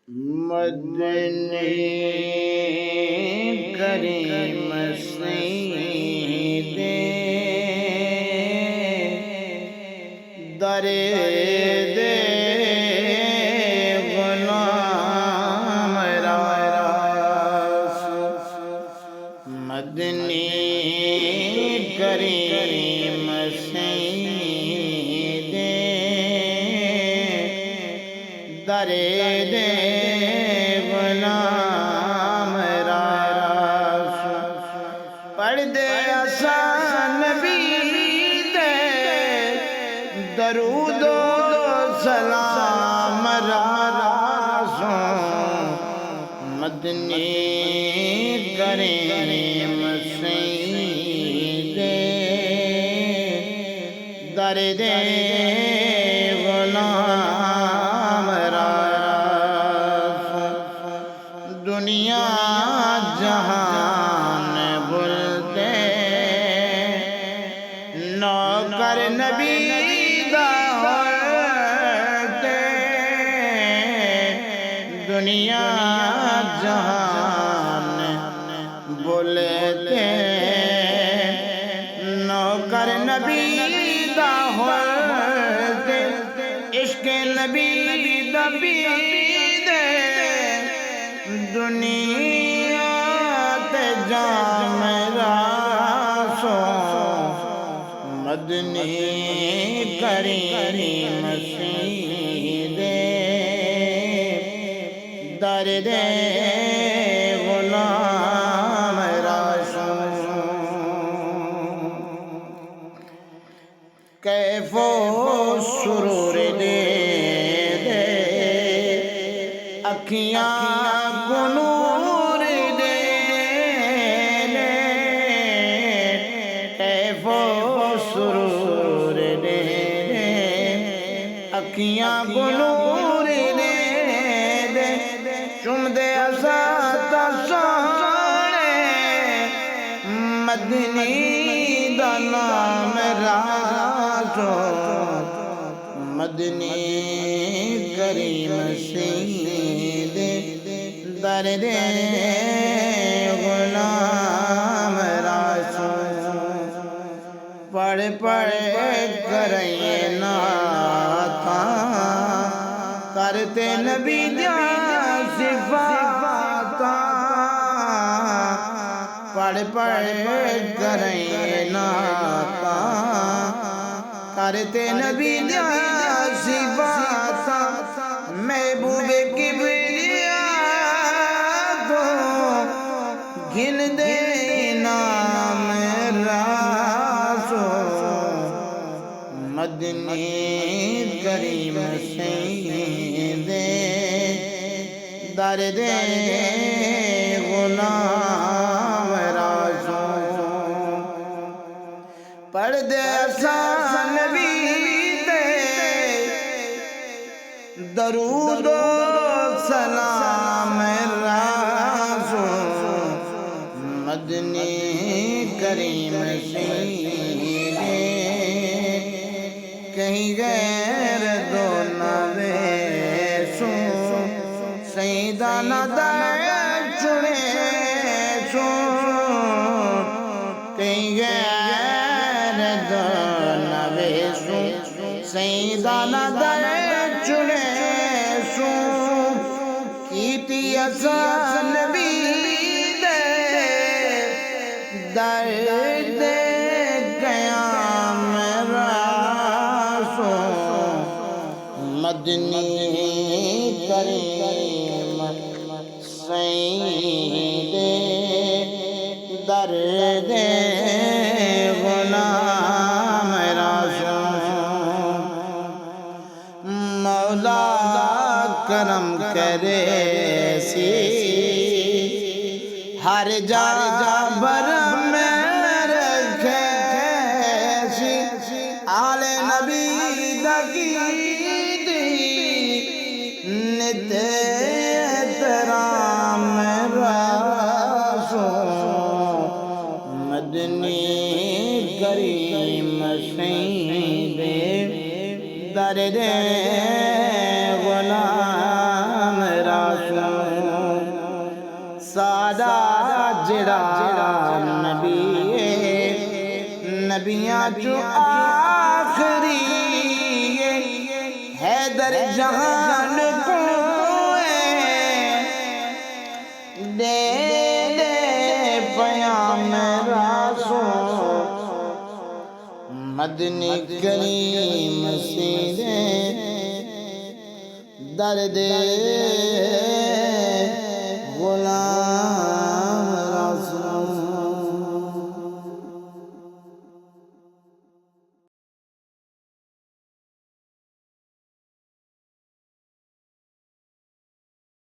مدنی کریم سید درد غلام راس مدنی کریم سید درد غلام راس پڑھ دے آسان نبی دے درود و سلام راس مدنی کریم سید درد غلام راس دنیا جہان بولتے نوکر نبی دا ہوتے دنیا جہان بولتے نوکر نبی دا ہوتے عشق نبی دا بیدے دنیا تے جام راسو مدنی کریم سید درد غلام راسو کیف و سرور دے دے اکھیاں کو نور دے دے کیف و سرور دے دے اکھیاں کو نور دے دے چم دے اساتا سونے مدنی دا نام راسو مدنی کریم سید درد غلام راسو پڑھ پڑھ کریں نعتاں کرتے نبی جان صفاتاں پڑھ پڑھ کریں نعتاں کرتے نبی جان صفاتاں محبوب کبریا کو گن دے نام راسو مدنی کریم سید درد غلام راسو پڑھ دے آسان نبی دے درود و سلام راسو مدنی کریم سید کہیں غیر دو نویسو سیدانہ در چنے سو کہیں غیر دو نویسو سیدانہ در چنے سو کیتی آسان نبی دے درد قیام راسو مدنی کریم سید درد غلام راسو مولا کرم کرے سی ہر جا برم میں رکھے سی آل نبی دکی نت احترام راسو مدنی کریم سید درد غلام راس جڑا نبی نبیاں چو آخری حیدر جہان کو دے پیام رسول مدنی کریم سیدے درد